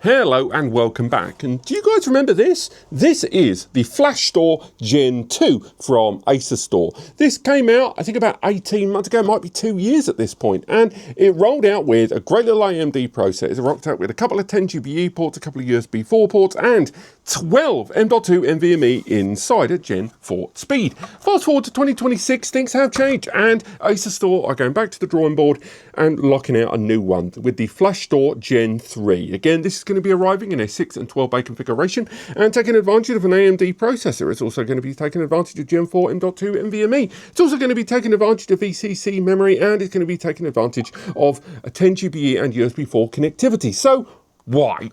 Hello and welcome back. And do you guys remember this? This is the Flashstor Gen 2 from Asustor. This came out, I think, about 18 months ago, might be 2 years at this point, and it rolled out with a great little AMD processor. It rocked out with a couple of 10 GPU ports, a couple of USB 4 ports, and 12 M.2 NVMe inside at Gen 4 speed. Fast forward to 2026, things have changed, and Asustor are going back to the drawing board and locking out a new one with the Flashstor Gen 3. Again, this is going to be arriving in a 6 and 12 bay configuration and taking advantage of an AMD processor. It's also going to be taking advantage of Gen 4 M.2 NVMe. It's also going to be taking advantage of ECC memory, and it's going to be taking advantage of a 10 GBE and USB 4 connectivity. So why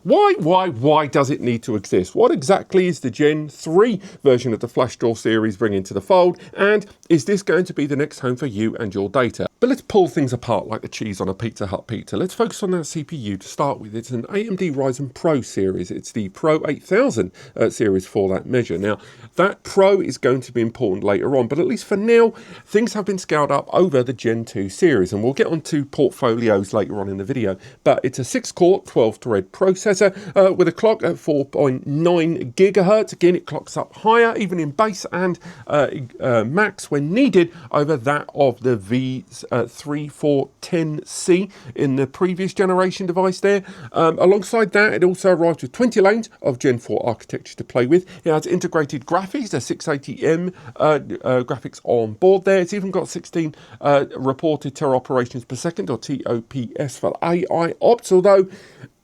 does it need to exist? What exactly is the Gen 3 version of the Flashstor series bringing to the fold? And is this going to be the next home for you and your data? But let's pull things apart like the cheese on a Pizza Hut pizza. Let's focus on that CPU to start with. It's an AMD Ryzen Pro series. It's the Pro 8000 series for that measure. Now, that Pro is going to be important later on, but at least for now, things have been scaled up over the Gen 2 series, and we'll get onto portfolios later on in the video. But it's a 6-core, 12-thread processor with a clock at 4.9 gigahertz. Again, it clocks up higher, even in base and max when needed, over that of the V3410C in the previous generation device there. Alongside that, it also arrives with 20 lanes of Gen 4 architecture to play with. It has integrated graphics, a 680M graphics on board there. It's even got 16 reported tera operations per second, or TOPS for AI ops, although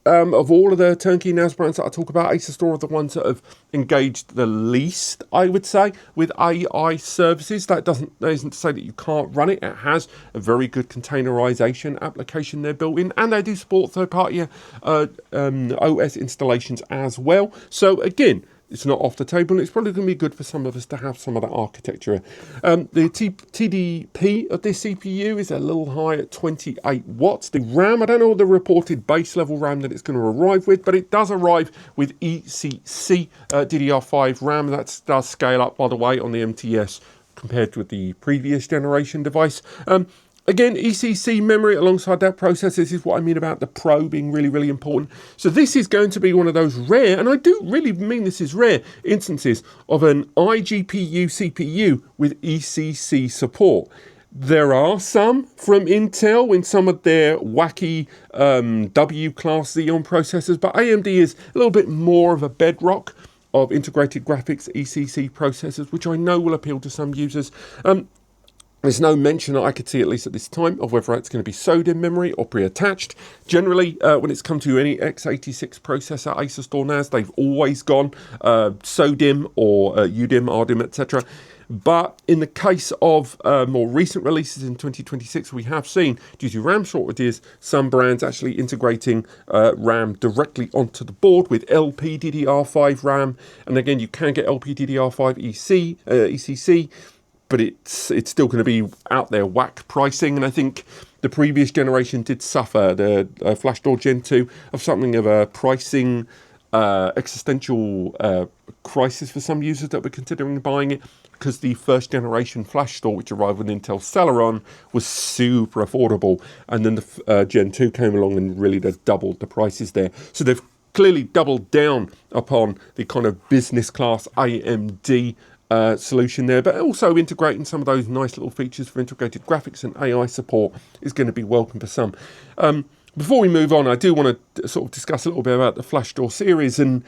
of all of the turnkey NAS brands that I talk about, Asustor are the ones that have engaged the least, I would say, with AI services. That isn't to say that you can't run it. It has a very good containerization application there built in, and they do support third-party OS installations as well. So again, it's not off the table, and it's probably going to be good for some of us to have some of that architecture. The TDP of this CPU is a little high at 28 watts. The RAM, I don't know the reported base level RAM that it's going to arrive with, but it does arrive with ECC DDR5 RAM. That does scale up, by the way, on the MTS compared with the previous generation device. Again, ECC memory alongside that processor. This is what I mean about the Pro being really, really important. So this is going to be one of those rare, and I do really mean this is rare, instances of an iGPU CPU with ECC support. There are some from Intel in some of their wacky W-class Xeon processors, but AMD is a little bit more of a bedrock of integrated graphics ECC processors, which I know will appeal to some users. There's no mention that I could see, at least at this time, of whether it's going to be SODIMM memory or pre-attached. Generally, when it's come to any x86 processor, Asustor NAS, they've always gone SODIMM or UDIMM, RDIMM, etc. But in the case of more recent releases in 2026, we have seen, due to RAM shortages, some brands actually integrating RAM directly onto the board with LPDDR5 RAM. And again, you can get LPDDR5 ECC, but it's still going to be out there whack pricing. And I think the previous generation did suffer, the Flashstor Gen 2, of something of a pricing existential crisis for some users that were considering buying it, because the first generation Flashstor, which arrived with Intel Celeron, was super affordable. And then the Gen 2 came along and really doubled the prices there. So they've clearly doubled down upon the kind of business class AMD solution there, but also integrating some of those nice little features for integrated graphics and AI support is going to be welcome for some. Before we move on, I do want to sort of discuss a little bit about the Flashstor series. And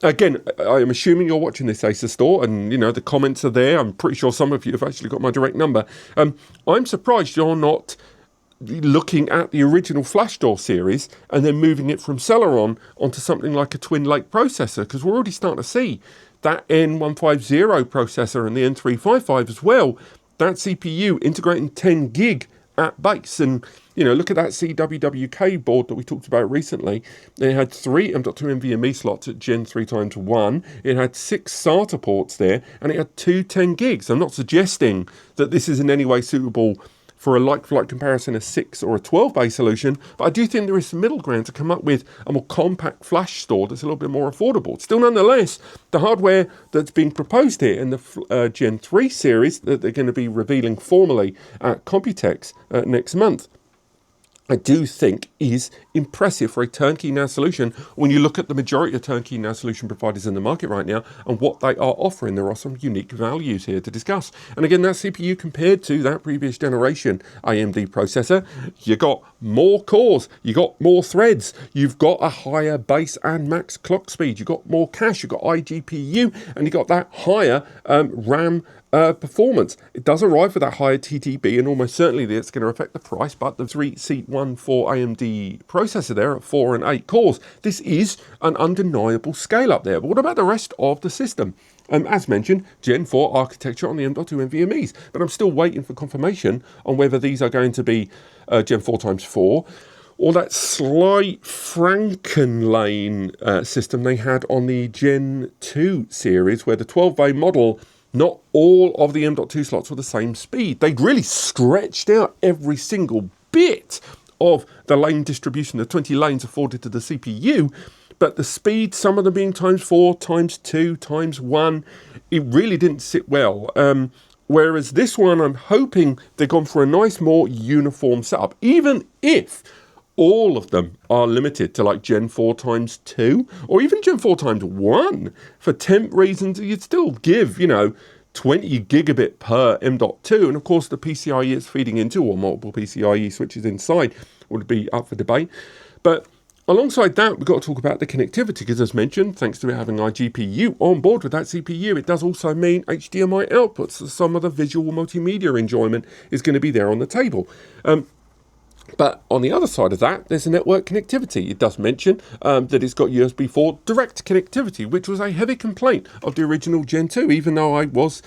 again, I am assuming you're watching this Asustor, and you know the comments are there. I'm pretty sure some of you have actually got my direct number. I'm surprised you're not looking at the original Flashstor series and then moving it from Celeron onto something like a Twin Lake processor, because we're already starting to see that N150 processor and the N355 as well, that CPU integrating 10 gig at base. And, you know, look at that CWWK board that we talked about recently. It had 3 M.2 NVMe slots at Gen 3x1. It had 6 SATA ports there, and it had 2 10 gigs. I'm not suggesting that this is in any way suitable for a like-for-like comparison, a 6 or a 12-bay solution, but I do think there is some middle ground to come up with a more compact Flashstor that's a little bit more affordable. Still, nonetheless, the hardware that's being proposed here in the Gen 3 series that they're going to be revealing formally at Computex next month, I do think is impressive for a turnkey NAS solution when you look at the majority of turnkey NAS solution providers in the market right now and what they are offering. There are some unique values here to discuss. And again, that CPU compared to that previous generation AMD processor, you got more cores, you got more threads, you've got a higher base and max clock speed, you've got more cache, you've got iGPU, and you got that higher RAM performance. It does arrive with that higher TTB, and almost certainly that's going to affect the price, but the 3-seat 1-4 AMD processor there at 4 and 8 cores, this is an undeniable scale up there. But what about the rest of the system? As mentioned, Gen 4 architecture on the M.2 NVMe's, but I'm still waiting for confirmation on whether these are going to be Gen 4 times 4, or that slight Frankenlane system they had on the Gen 2 series, where the 12-bay model, not all of the M.2 slots were the same speed. They'd really stretched out every single bit of the lane distribution, the 20 lanes afforded to the CPU, but the speed, some of them being times 4, times 2, times 1, it really didn't sit well. Whereas this one, I'm hoping they've gone for a nice, more uniform setup, even if all of them are limited to like Gen 4 times 2 or even Gen 4 times 1. For temp reasons, you'd still give, 20 gigabit per M.2. And of course, the PCIe it's feeding into, or multiple PCIe switches inside, would be up for debate. But alongside that, we've got to talk about the connectivity, because as mentioned, thanks to it having iGPU on board with that CPU, it does also mean HDMI outputs. So some of the visual multimedia enjoyment is going to be there on the table. But on the other side of that, there's a network connectivity. It does mention that it's got USB 4 direct connectivity, which was a heavy complaint of the original Gen 2, even though I was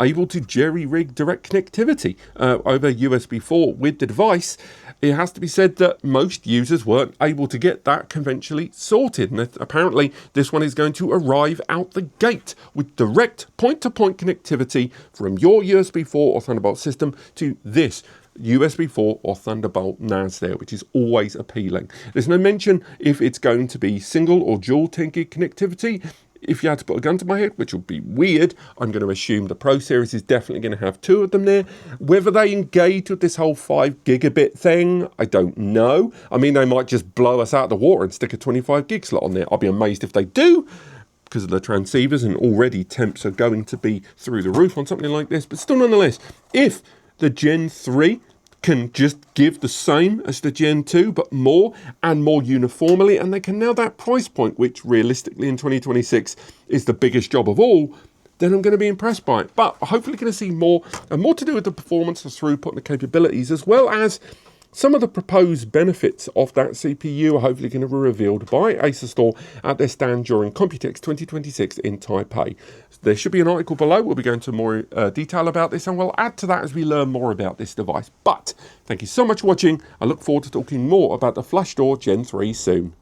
able to jerry-rig direct connectivity over USB 4 with the device. It has to be said that most users weren't able to get that conventionally sorted. And apparently this one is going to arrive out the gate with direct point-to-point connectivity from your USB 4 or Thunderbolt system to this USB 4 or Thunderbolt NAS there, which is always appealing. There's no mention if it's going to be single or dual 10 gig connectivity. If you had to put a gun to my head, which would be weird, I'm going to assume the Pro Series is definitely going to have 2 of them there. Whether they engage with this whole 5 gigabit thing, I don't know. I mean, they might just blow us out of the water and stick a 25 gig slot on there. I'll be amazed if they do, because of the transceivers, and already temps are going to be through the roof on something like this. But still, nonetheless, if the Gen 3 can just give the same as the Gen 2, but more and more uniformly, and they can nail that price point, which realistically in 2026 is the biggest job of all, then I'm going to be impressed by it. But hopefully going to see more, and more to do with the performance, the throughput, and the capabilities, as well as some of the proposed benefits of that CPU are hopefully going to be revealed by Acer Store at their stand during Computex 2026 in Taipei. There should be an article below. We'll be going into more detail about this, and we'll add to that as we learn more about this device. But thank you so much for watching. I look forward to talking more about the Flashstor Gen 3 soon.